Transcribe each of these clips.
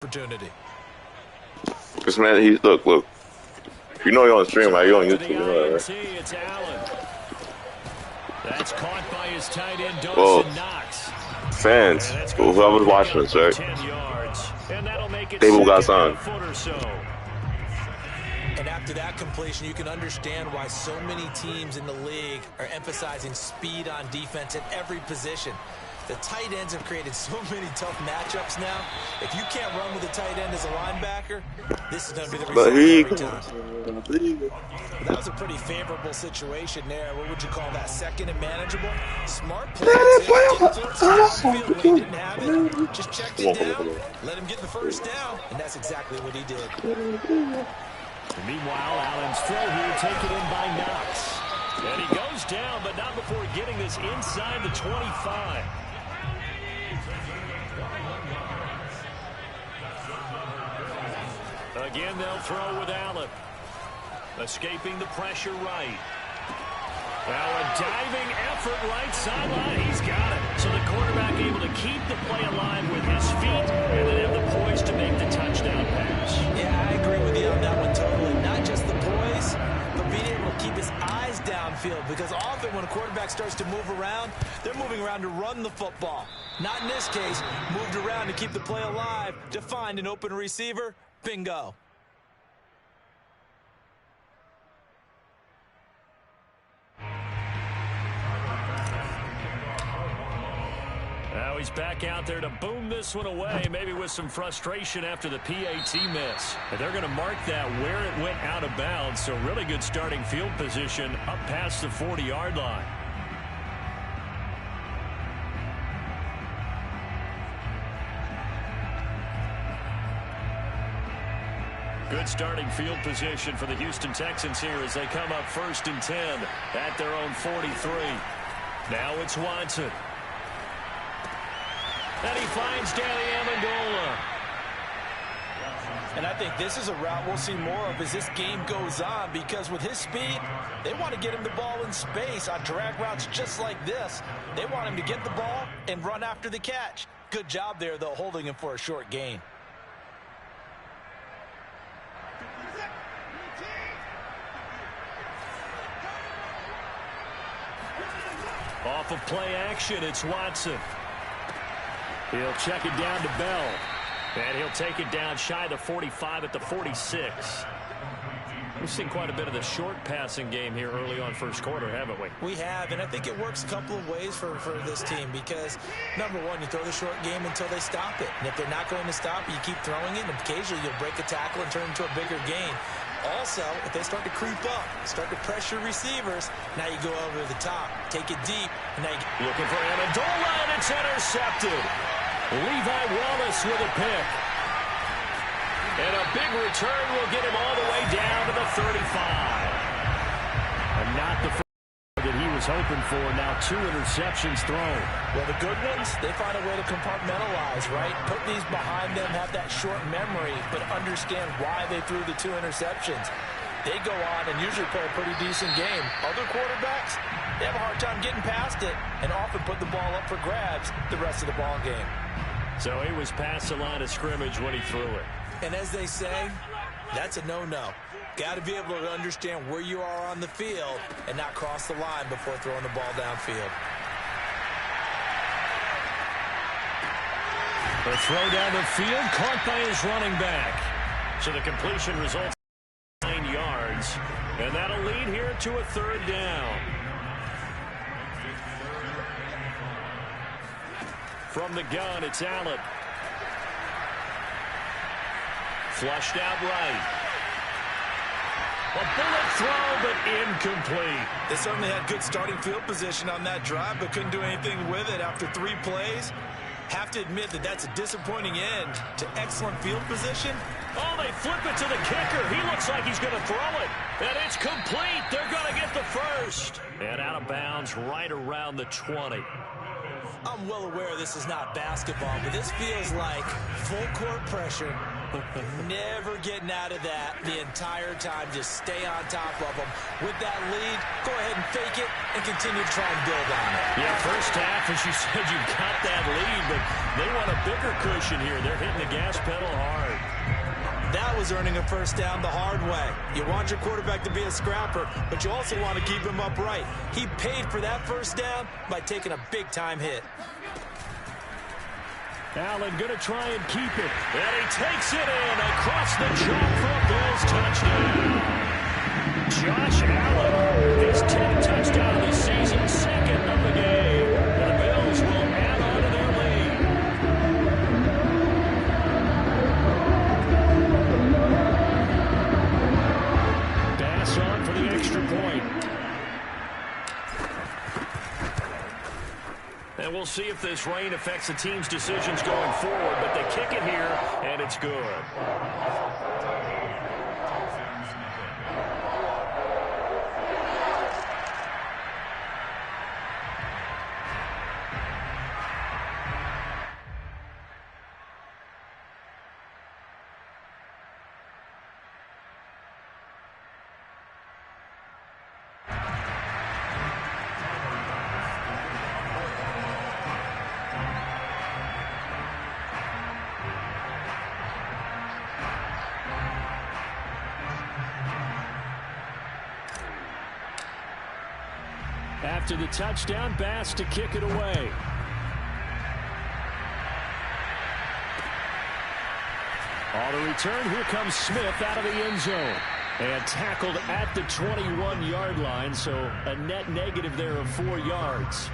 opportunity. This man, look. You know you're on stream, right? You're on YouTube, you know that, right? It's Allen. That's caught by his tight end, Dawson Knox. Fans, whoever's watching this, right? 10 yards. And that'll make it they will got signed. a foot or so. And after that completion, you can understand why so many teams in the league are emphasizing speed on defense at every position. The tight ends have created so many tough matchups now. If you can't run with a tight end as a linebacker, this is going to be the result every time. That was a pretty favorable situation there. What would you call that? Second and manageable? Smart play. He didn't have it. Just checked it down. Let him get the first down. And that's exactly what he did. Meanwhile, Allen's throw here taken in by Knox. And he goes down, but not before getting this inside the 25. Again, they'll throw with Allen. Escaping the pressure right. Now a diving effort right sideline. He's got it. So the quarterback able to keep the play alive with his feet and then have the poise to make the touchdown pass. Yeah, I agree with you on that one totally. Not just the poise, but being able to keep his eyes downfield. Because often when a quarterback starts to move around, they're moving around to run the football. Not in this case. Moved around to keep the play alive, to find an open receiver. Bingo. Now he's back out there to boom this one away, maybe with some frustration after the PAT miss. And they're going to mark that where it went out of bounds, so really good starting field position up past the 40-yard line. Good starting field position for the Houston Texans here as they come up 1st and 10 at their own 43. Now it's Watson. And he finds Danny Amendola. And I think this is a route we'll see more of as this game goes on, because with his speed, they want to get him the ball in space on drag routes just like this. They want him to get the ball and run after the catch. Good job there, though, holding him for a short gain. Off of play action, it's Watson. He'll check it down to Bell. And he'll take it down shy of the 45 at the 46. We've seen quite a bit of the short passing game here early on first quarter, haven't we? We have, and I think it works a couple of ways for this team because, number one, you throw the short game until they stop it. And if they're not going to stop it, you keep throwing it, and occasionally you'll break a tackle and turn it into a bigger gain. Also, if they start to creep up, start to pressure receivers, now you go over the top, take it deep, and now you looking for Amendola, and it's intercepted. Levi Wallace with a pick. And a big return will get him all the way down to the 35. And not the first that he was hoping for. Now 2 interceptions thrown. Well, the good ones, they find a way to compartmentalize, right? Put these behind them, have that short memory, but understand why they threw the 2 interceptions. They go on and usually play a pretty decent game. Other quarterbacks, they have a hard time getting past it and often put the ball up for grabs the rest of the ball game. So he was past the line of scrimmage when he threw it. And as they say, that's a no-no. Got to be able to understand where you are on the field and not cross the line before throwing the ball downfield. The throw down the field, caught by his running back. So the completion results in 9 yards. And that'll lead here to a 3rd down. From the gun, it's Allen. Flushed out right. A bullet throw, but incomplete. They certainly had good starting field position on that drive, but couldn't do anything with it after 3 plays. Have to admit that that's a disappointing end to excellent field position. Oh, they flip it to the kicker. He looks like he's going to throw it. And it's complete. They're going to get the first. And out of bounds right around the 20. I'm well aware this is not basketball, but this feels like full court pressure. Never getting out of that the entire time. Just stay on top of them. With that lead, go ahead and fake it and continue to try and build on it. Yeah, first half, as you said, you've got that lead, but They want a bigger cushion here. They're hitting the gas pedal hard. That was earning a first down the hard way. You want your quarterback to be a scrapper, but you also want to keep him upright. He paid for that first down by taking a big-time hit. Allen going to try and keep it. And he takes it in across the chalk for a Bills touchdown. Josh Allen, his 10th touchdown of the season, second of the game. The Bills will add on to their lead. Pass on for the extra point. And we'll see if this rain affects the team's decisions going forward, but they kick it here, and it's good. After the touchdown, Bass to kick it away. On the return, here comes Smith out of the end zone. And tackled at the 21-yard line, so a net negative there of 4 yards.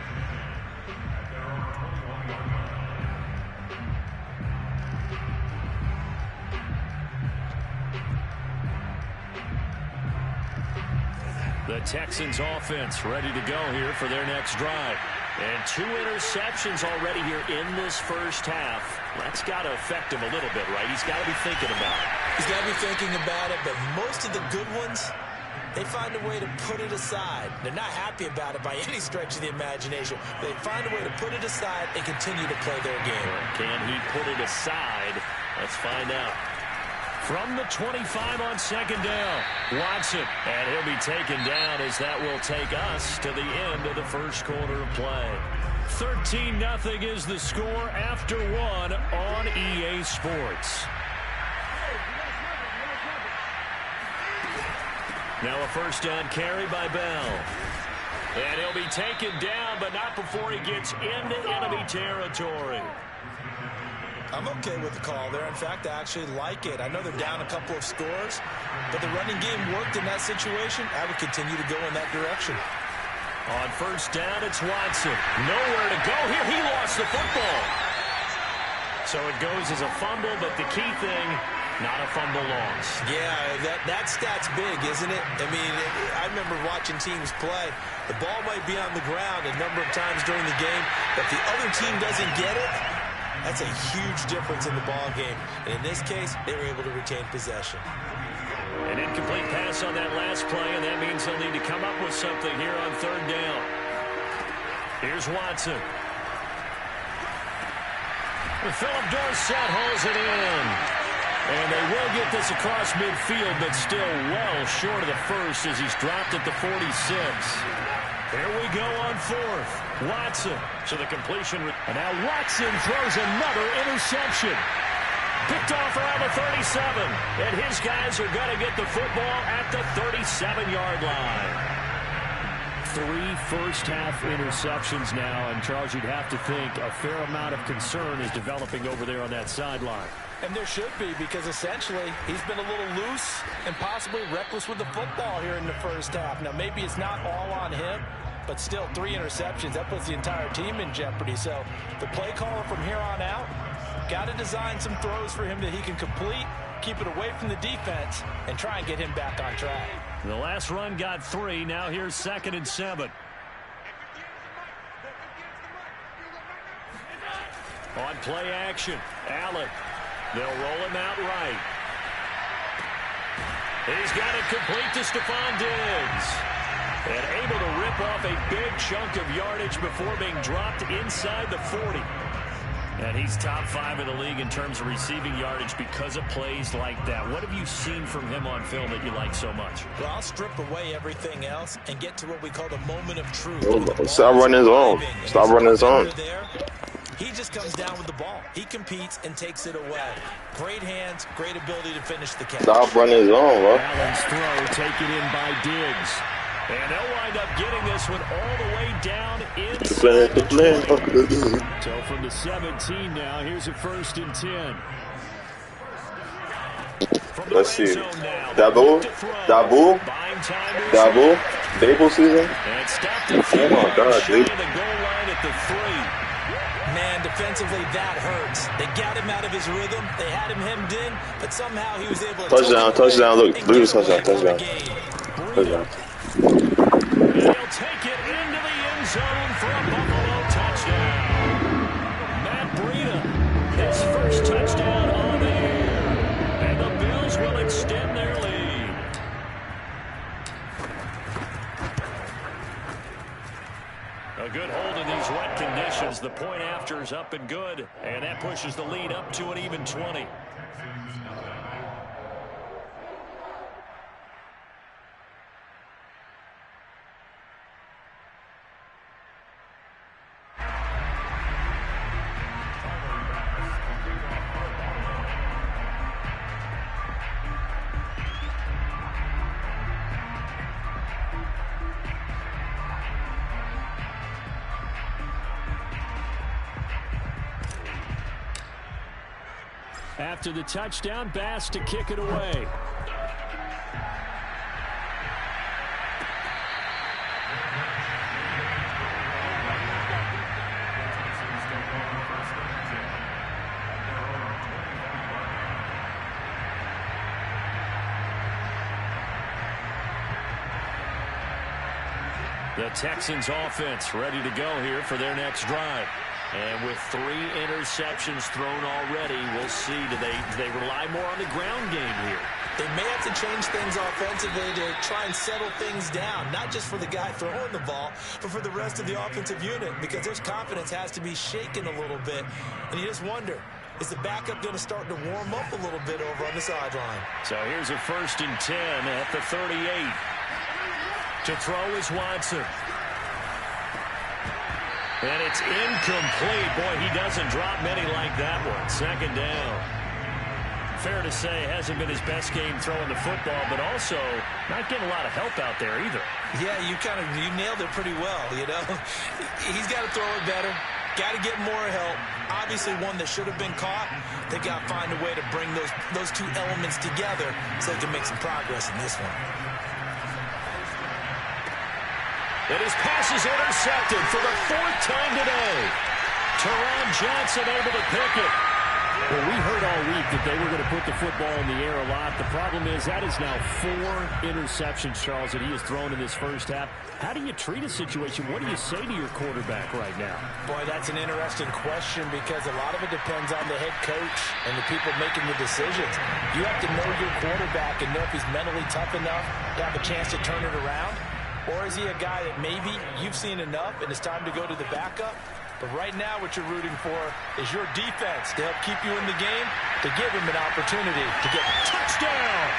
The Texans offense ready to go here for their next drive. And 2 interceptions already here in this first half. That's got to affect him a little bit, right? He's got to be thinking about it. He's got to be thinking about it, but most of the good ones, they find a way to put it aside. They're not happy about it by any stretch of the imagination. They find a way to put it aside and continue to play their game. Can he put it aside? Let's find out. From the 25 on second down, Watson. And he'll be taken down as that will take us to the end of the first quarter of play. 13-0 is the score after 1 on EA Sports. Now a first down carry by Bell. And he'll be taken down, but not before he gets into enemy territory. I'm okay with the call there. In fact, I actually like it. I know they're down a couple of scores, but the running game worked in that situation. I would continue to go in that direction. On first down, it's Watson. Nowhere to go here. He lost the football. So it goes as a fumble, but the key thing, not a fumble loss. Yeah, that stat's big, isn't it? I mean, I remember watching teams play. The ball might be on the ground a number of times during the game, but if the other team doesn't get it, that's a huge difference in the ball game. And in this case, they were able to retain possession. An incomplete pass on that last play, and that means they'll need to come up with something here on third down. Here's Watson. Philip Dorsett holds it in. And they will get this across midfield, but still well short of the first as he's dropped at the 46. Here we go on fourth. Watson to the completion. And now Watson throws another interception. Picked off around the 37. And his guys are going to get the football at the 37-yard line. 3 first-half interceptions now. And, Charles, you'd have to think a fair amount of concern is developing over there on that sideline. And there should be, because essentially he's been a little loose and possibly reckless with the football here in the first half. Now, maybe it's not all on him, but still 3 interceptions. That puts the entire team in jeopardy. So the play caller from here on out got to design some throws for him that he can complete, keep it away from the defense, and try and get him back on track. The last run got 3. Now here's 2nd and 7. On play action, Allen. They'll roll him out right. He's got it complete to Stephon Diggs. And able to rip off a big chunk of yardage before being dropped inside the 40. And he's top 5 in the league in terms of receiving yardage because of plays like that. What have you seen from him on film that you like so much? Well, I'll strip away everything else and get to what we call the moment of truth. Stop running his own. Stop running his own. He just comes down with the ball. He competes and takes it away. Great hands, great ability to finish the catch. Stop running his own, bro. Allen's throw taken in by Diggs. And they'll wind up getting this one all the way down inside the 20. So from the 17 now, here's a 1st and 10. Let's see. Double. Dable season. Oh my God, dude. Man, defensively, that hurts. They got him out of his rhythm. They had him hemmed in, but somehow he was able to touchdown. Look at the touchdown. Touchdown. He'll take it into the end zone for a Buffalo touchdown. Matt Breida, his first touchdown on the year. And the Bills will extend their lead. A good hold in these wet conditions. The point after is up and good. And that pushes the lead up to an even 20. After the touchdown, Bass to kick it away. The Texans offense ready to go here for their next drive. And with 3 interceptions thrown already, we'll see. Do they rely more on the ground game here? They may have to change things offensively to try and settle things down, not just for the guy throwing the ball, but for the rest of the offensive unit, because their confidence has to be shaken a little bit. And you just wonder, is the backup going to start to warm up a little bit over on the sideline? So here's a 1st and 10 at the 38. To throw is Watson. And it's incomplete. Boy, he doesn't drop many like that one. 2nd down. Fair to say, hasn't been his best game throwing the football, but also not getting a lot of help out there either. Yeah, you nailed it pretty well, you know. He's got to throw it better. Got to get more help. Obviously one that should have been caught. They got to find a way to bring those 2 elements together so they can make some progress in this one. And his pass is intercepted for the 4th time today. Teron Johnson able to pick it. Well, we heard all week that they were going to put the football in the air a lot. The problem is that is now 4 interceptions, Charles, that he has thrown in this first half. How do you treat a situation? What do you say to your quarterback right now? Boy, that's an interesting question because a lot of it depends on the head coach and the people making the decisions. You have to know your quarterback and know if he's mentally tough enough to have a chance to turn it around. Or is he a guy that maybe you've seen enough and it's time to go to the backup? But right now what you're rooting for is your defense to help keep you in the game, to give him an opportunity to get a touchdown.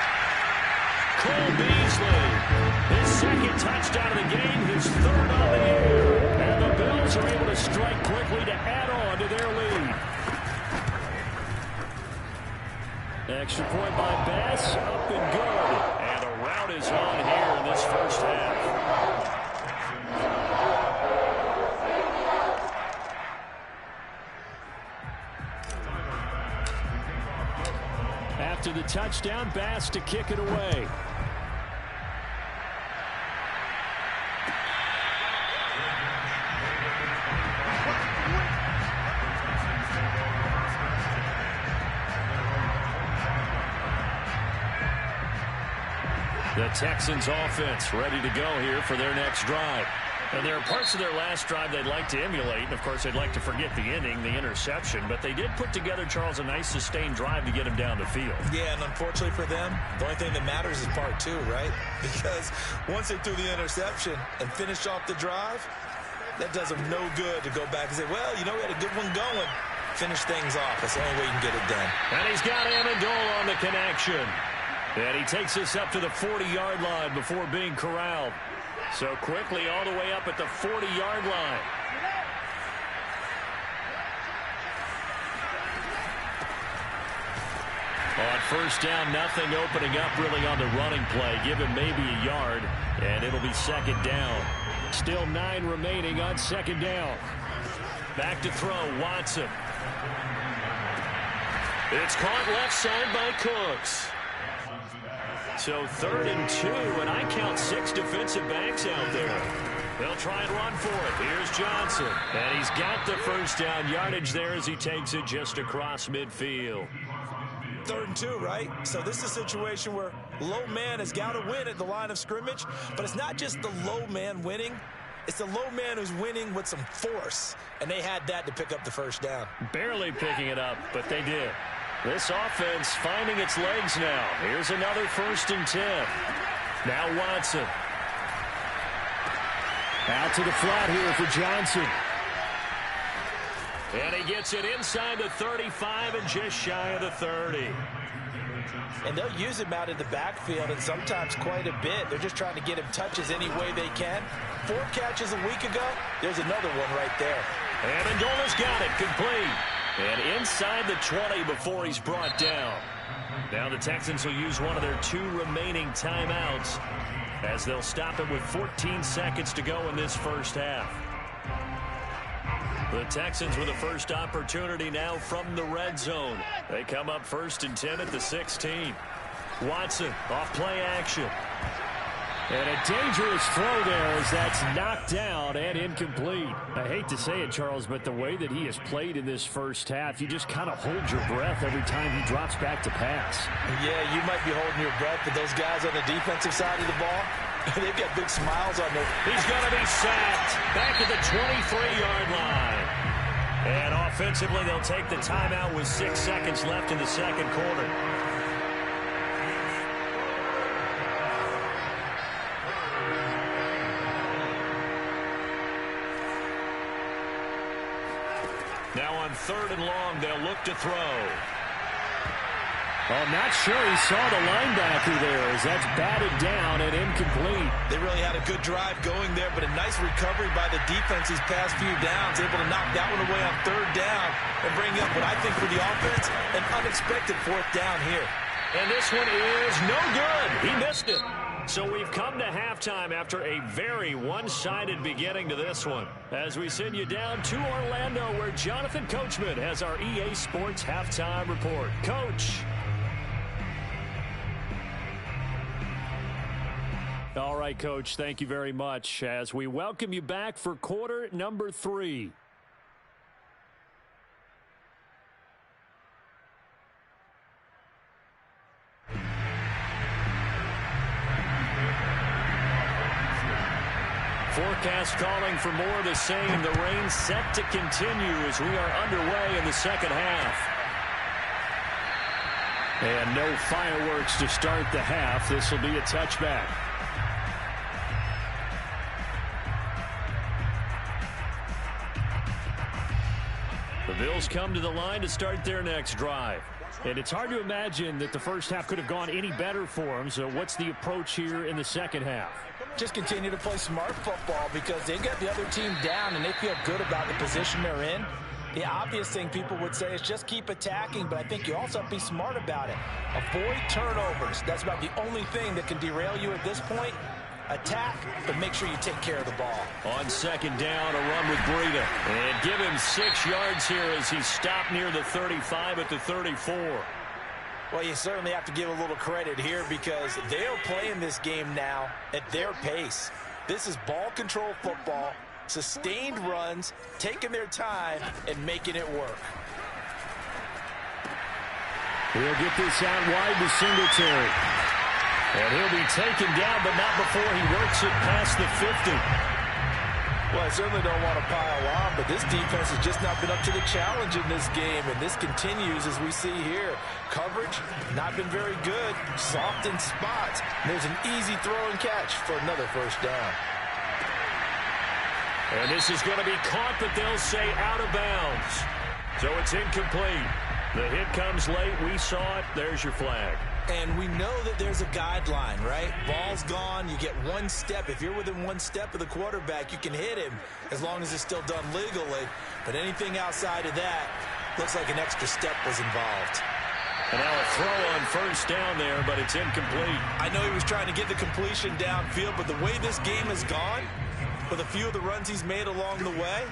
Cole Beasley, his 2nd touchdown of the game, his 3rd on the year. And the Bills are able to strike quickly to add on to their lead. Extra point by Bass, up and good. And a rout is on here in this first half. After the touchdown, Bass to kick it away. The Texans offense ready to go here for their next drive. And there are parts of their last drive they'd like to emulate. And, of course, they'd like to forget the ending, the interception. But they did put together, Charles, a nice sustained drive to get him down the field. Yeah, and unfortunately for them, the only thing that matters is part 2, right? Because once they threw the interception and finished off the drive, that does them no good to go back and say, well, you know, we had a good one going. Finish things off. That's the only way you can get it done. And he's got Amendola on the connection. And he takes this up to the 40-yard line before being corralled. So quickly all the way up at the 40-yard line. On first down, nothing opening up really on the running play. Give him maybe a yard, and it'll be second down. Still 9 remaining on second down. Back to throw, Watson. It's caught left side by Cooks. So 3rd and 2, and I count 6 defensive backs out there. They'll try and run for it. Here's Johnson. And he's got the first down yardage there as he takes it just across midfield. 3rd and 2, right? So this is a situation where low man has got to win at the line of scrimmage, but it's not just the low man winning. It's the low man who's winning with some force, and they had that to pick up the first down. Barely picking it up, but they did. This offense finding its legs now. Here's another 1st and 10. Now Watson. Out to the flat here for Johnson. And he gets it inside the 35 and just shy of the 30. And they'll use him out in the backfield, and sometimes quite a bit. They're just trying to get him touches any way they can. 4 catches a week ago. There's another one right there. And Amendola's got it complete. And inside the 20 before he's brought down. Now the Texans will use one of their 2 remaining timeouts as they'll stop it with 14 seconds to go in this first half. The Texans with the first opportunity now from the red zone. They come up 1st and 10 at the 16. Watson off play action. And a dangerous throw there as that's knocked down and incomplete. I hate to say it, Charles, but the way that he has played in this first half, you just kind of hold your breath every time he drops back to pass. Yeah, you might be holding your breath, but those guys on the defensive side of the ball, they've got big smiles on their... He's going to be sacked back at the 23-yard line. And offensively, they'll take the timeout with 6 seconds left in the second quarter. Now on 3rd and long, they'll look to throw. I'm not sure he saw the linebacker there as that's batted down and incomplete. They really had a good drive going there, but a nice recovery by the defense these past few downs, able to knock that one away on 3rd down and bring up what I think for the offense, an unexpected 4th down here. And this one is no good. He missed it. So we've come to halftime after a very one-sided beginning to this one. As we send you down to Orlando, where Jonathan Coachman has our EA Sports halftime report. Coach. All right, Coach, thank you very much as we welcome you back for quarter number 3. Forecast calling for more of the same. The rain set to continue as we are underway in the second half. And no fireworks to start the half. This will be a touchback. The Bills come to the line to start their next drive. And it's hard to imagine that the first half could have gone any better for them. So what's the approach here in the second half? Just continue to play smart football because they got the other team down and they feel good about the position they're in. The obvious thing people would say is just keep attacking, but I think you also have to be smart about it. Avoid turnovers. That's about the only thing that can derail you at this point. Attack, but make sure you take care of the ball. On second down, a run with Breida. And give him 6 yards here as he stopped near the 35 at the 34. Well, you certainly have to give a little credit here because they're playing this game now at their pace. This is ball control football, sustained runs, taking their time, and making it work. We'll get this out wide to Singletary. And he'll be taken down, but not before he works it past the 50. Well, I certainly don't want to pile on, but this defense has just not been up to the challenge in this game, and this continues as we see here. Coverage, not been very good, soft in spots. And there's an easy throw and catch for another first down. And this is going to be caught, but they'll say out of bounds. So it's incomplete. The hit comes late. We saw it. There's your flag. And we know that there's a guideline, right? Ball's gone. You get 1 step. If you're within 1 step of the quarterback, you can hit him as long as it's still done legally. But anything outside of that looks like an extra step was involved. And now a throw on first down there, but it's incomplete. I know he was trying to get the completion downfield, but the way this game has gone, with a few of the runs he's made along the way,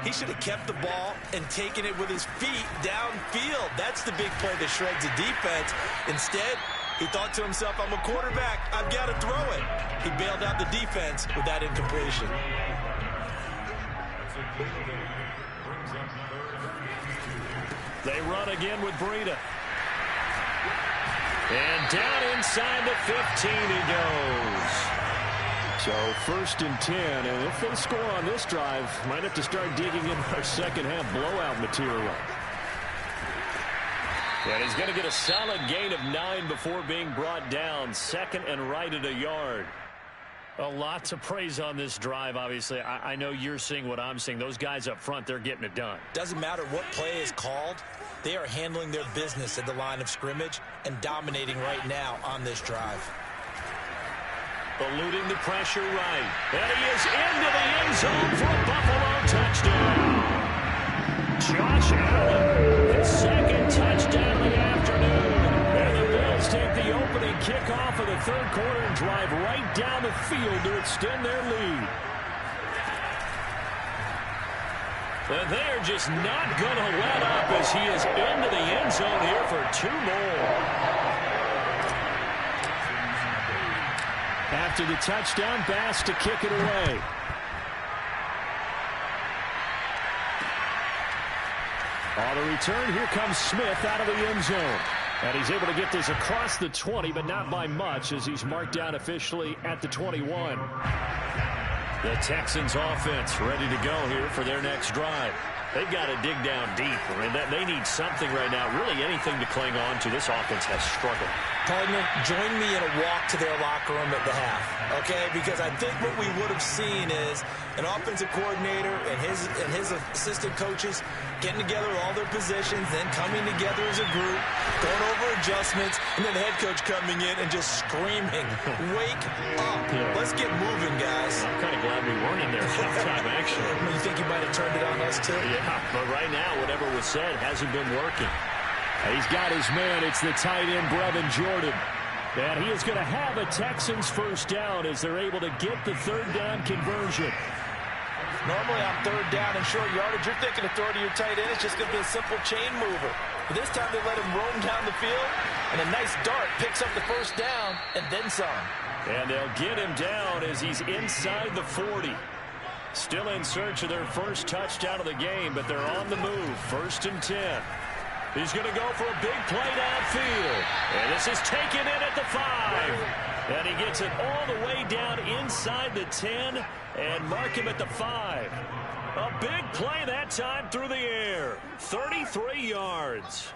he should have kept the ball and taken it with his feet downfield. That's the big play that shreds a defense. Instead, he thought to himself, I'm a quarterback, I've got to throw it. He bailed out the defense with that incompletion. They run again with Breida. And down inside the 15 he goes. So 1st and 10, and if they score on this drive, might have to start digging in our second half blowout material. And he's going to get a solid gain of 9 before being brought down. 2nd and right at a yard. A lot to praise on this drive, obviously. I know you're seeing what I'm seeing. Those guys up front, they're getting it done. Doesn't matter what play is called. They are handling their business at the line of scrimmage and dominating right now on this drive. Eluding the pressure right. And he is into the end zone for a Buffalo touchdown. Josh Allen, his 2nd touchdown of the afternoon. And the Bills take the opening kickoff of the 3rd quarter and drive right down the field to extend their lead. And they're just not going to let up as he is into the end zone here for 2 more. After the touchdown, Bass to kick it away. On the return, here comes Smith out of the end zone. And he's able to get this across the 20, but not by much as he's marked down officially at the 21. The Texans offense ready to go here for their next drive. They've got to dig down deep. I mean, they need something right now, really anything to cling on to. This offense has struggled. Partner, join me in a walk to their locker room at the half, okay? Because I think what we would have seen is an offensive coordinator and his assistant coaches getting together with all their positions, then coming together as a group, going over adjustments, and then the head coach coming in and just screaming, wake up. Yeah. Let's get moving, guys. I'm kind of glad we weren't in there halftime, actually. You think you might have turned it on us, too? Yeah, but right now, whatever was said hasn't been working. He's got his man. It's the tight end, Brevin Jordan. And he is going to have a Texans first down as they're able to get the 3rd down conversion. Normally on 3rd down and short yardage, you're thinking of throw to your tight end. It's just going to be a simple chain mover. But this time they let him roam down the field, and a nice dart picks up the first down and then some. And they'll get him down as he's inside the 40. Still in search of their first touchdown of the game, but they're on the move. 1st and 10. He's going to go for a big play downfield. And this is taken in at the 5. And he gets it all the way down inside the 10 and mark him at the 5. A big play that time through the air. 33 yards.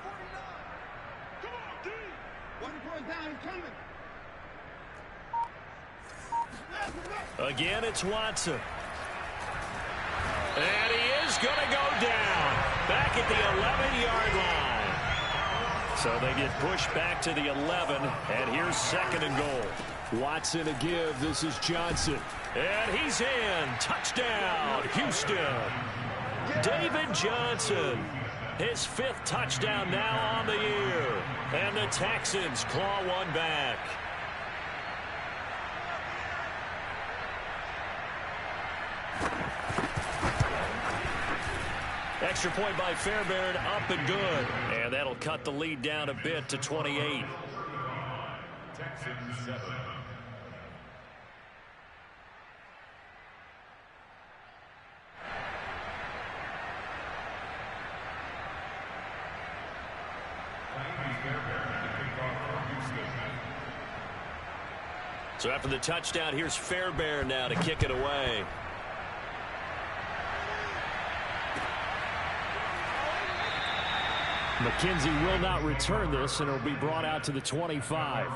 Again, it's Watson. And he is going to go down back at the 11-yard line. So they get pushed back to the 11, and here's 2nd and goal. Watson a give. This is Johnson. And he's in. Touchdown, Houston. David Johnson, his 5th touchdown now on the year. And the Texans claw one back. Extra point by Fairbairn, up and good. And that'll cut the lead down a bit to 28. Texans 7. So after the touchdown, here's Fairbairn now to kick it away. McKenzie will not return this, and it'll be brought out to the 25.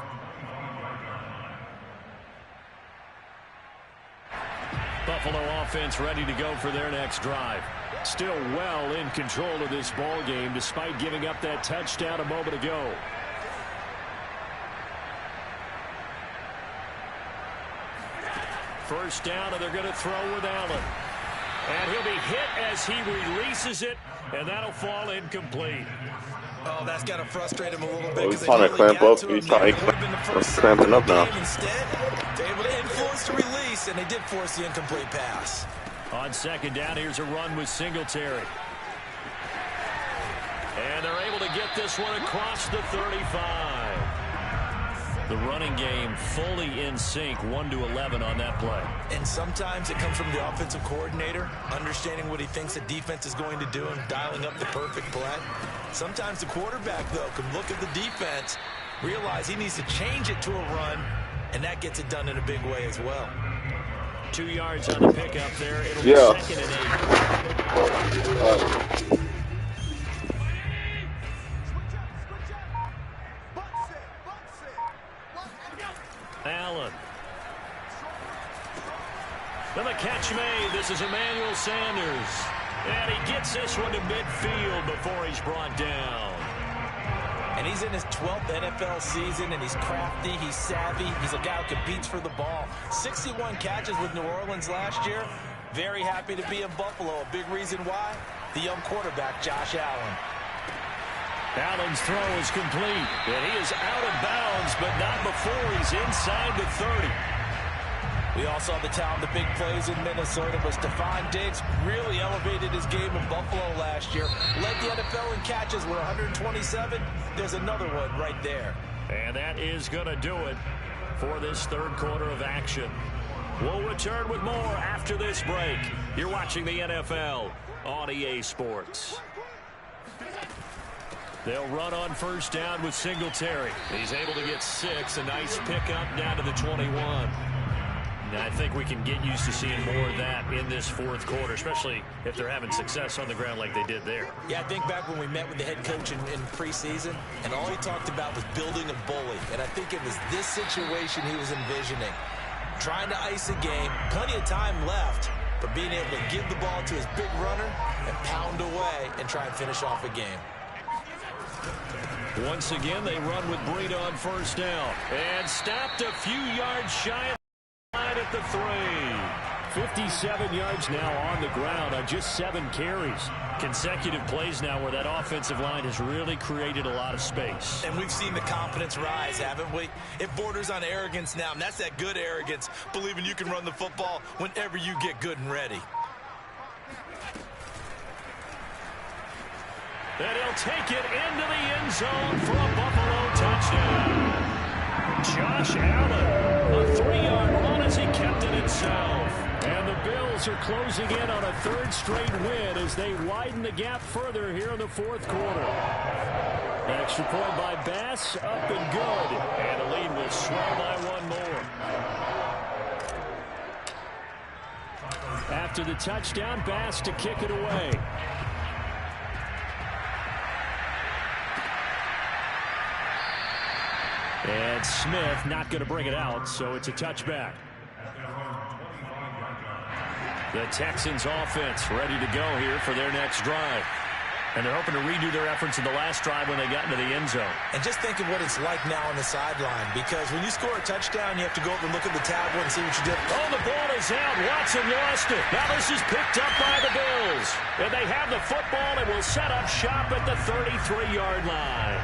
Buffalo offense ready to go for their next drive. Still well in control of this ball game, despite giving up that touchdown a moment ago. First down, and they're going to throw with Allen. And he'll be hit as he releases it, and that'll fall incomplete. Oh, that's got to frustrate him a little bit. Oh, he's trying to clamp up. He's clamping up now. Instead, they're able to influence the release, and they did force the incomplete pass. On second down, here's a run with Singletary. And they're able to get this one across the 35. The running game fully in sync, 1-11 on that play. And sometimes it comes from the offensive coordinator, understanding what he thinks the defense is going to do and dialing up the perfect play. Sometimes the quarterback, though, can look at the defense, realize he needs to change it to a run, and that gets it done in a big way as well. 2 yards on the pickup there. It'll be 2nd and 8. Allen. Then the catch made. This is Emmanuel Sanders. And he gets this one to midfield before he's brought down. And he's in his 12th NFL season, and he's crafty, he's savvy, he's a guy who competes for the ball. 61 catches with New Orleans last year. Very happy to be in Buffalo. A big reason why? The young quarterback, Josh Allen. Allen's throw is complete, and he is out of bounds, but not before he's inside the 30. We all saw the talent, the big plays in Minnesota, but Stephon Diggs really elevated his game in Buffalo last year. Led the NFL in catches with 127. There's another one right there. And that is going to do it for this third quarter of action. We'll return with more after this break. You're watching the NFL on EA Sports. They'll run on first down with Singletary. He's able to get 6. A nice pickup down to the 21. And I think we can get used to seeing more of that in this fourth quarter, especially if they're having success on the ground like they did there. Yeah, I think back when we met with the head coach in preseason, and all he talked about was building a bully. And I think it was this situation he was envisioning. Trying to ice a game, plenty of time left, but being able to give the ball to his big runner and pound away and try and finish off a game. Once again, they run with Breida on first down. And stopped a few yards shy of at the 3. 57 yards now on the ground on just 7 carries. Consecutive plays now where that offensive line has really created a lot of space. And we've seen the confidence rise, haven't we? It borders on arrogance now, and that's that good arrogance, believing you can run the football whenever you get good and ready. And he'll take it into the end zone for a Buffalo touchdown. Josh Allen, a 3-yard run as he kept it himself. And the Bills are closing in on a third straight win as they widen the gap further here in the fourth quarter. An extra point by Bass, up and good. And the lead will swell by 1 more. After the touchdown, Bass to kick it away. And Smith not going to bring it out, so it's a touchback. The Texans offense ready to go here for their next drive. And they're hoping to redo their efforts in the last drive when they got into the end zone. And just think of what it's like now on the sideline, because when you score a touchdown, you have to go over and look at the tablet and see what you did. Oh, the ball is out. Watson lost it. Now this is picked up by the Bills. And they have the football and will set up shop at the 33-yard line.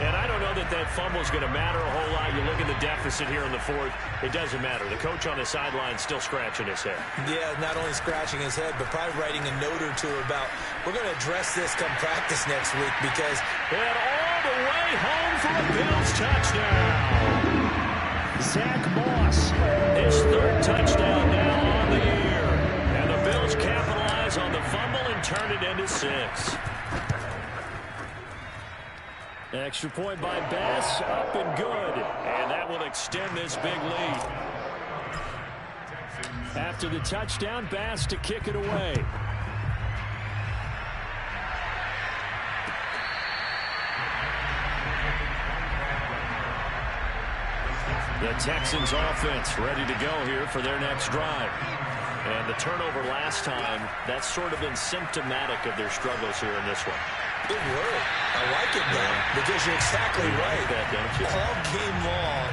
And I don't know that that fumble is going to matter a whole lot. You look at the deficit here in the fourth, it doesn't matter. The coach on the sideline still scratching his head. Yeah, not only scratching his head, but probably writing a note or two about, we're going to address this come practice next week because... And all the way home for a Bills touchdown. Zach Moss, his third touchdown now on the year. And the Bills capitalize on the fumble and turn it into 6. Extra point by Bass, up and good. And that will extend this big lead. After the touchdown, Bass to kick it away. The Texans offense ready to go here for their next drive. And the turnover last time, that's sort of been symptomatic of their struggles here in this one. Big word. I like it now because you're exactly right. Like that, don't you? All game long,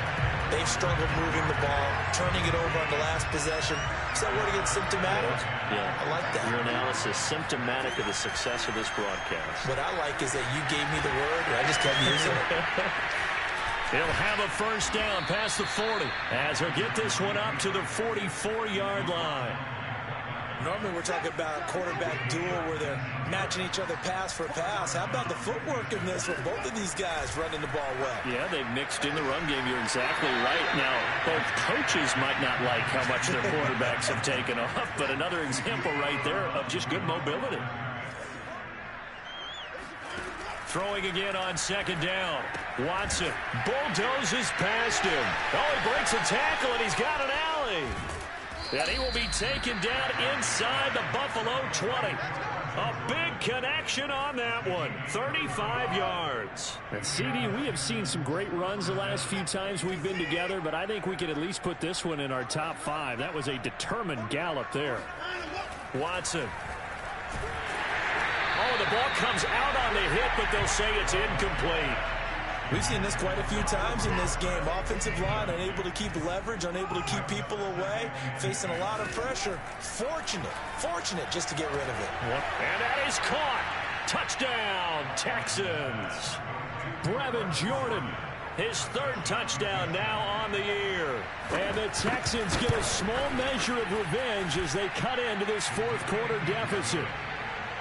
They've struggled moving the ball, turning it over on the last possession. Is that word again, symptomatic? Yeah. I like that. Your analysis, symptomatic of the success of this broadcast. What I like is that you gave me the word, and I just kept using it. He'll have a first down past the 40 as he'll get this one up to the 44-yard line. Normally we're talking about a quarterback duel where they're matching each other pass for pass. How about the footwork in this with both of these guys running the ball well? Yeah, they've mixed in the run game. You're exactly right. Now, both coaches might not like how much their quarterbacks have taken off, but another example right there of just good mobility. Throwing again on second down. Watson bulldozes past him. Oh, he breaks a tackle, and he's got an alley. And he will be taken down inside the Buffalo 20. A big connection on that one. 35 yards. And CD, we have seen some great runs the last few times we've been together, but I think we can at least put this one in our top 5. That was a determined gallop there. Watson. Oh, the ball comes out on the hit, but they'll say it's incomplete. We've seen this quite a few times in this game. Offensive line unable to keep leverage, unable to keep people away, facing a lot of pressure. Fortunate just to get rid of it. And that is caught. Touchdown, Texans. Brevin Jordan. His 3rd touchdown now on the year. And the Texans get a small measure of revenge as they cut into this 4th quarter deficit.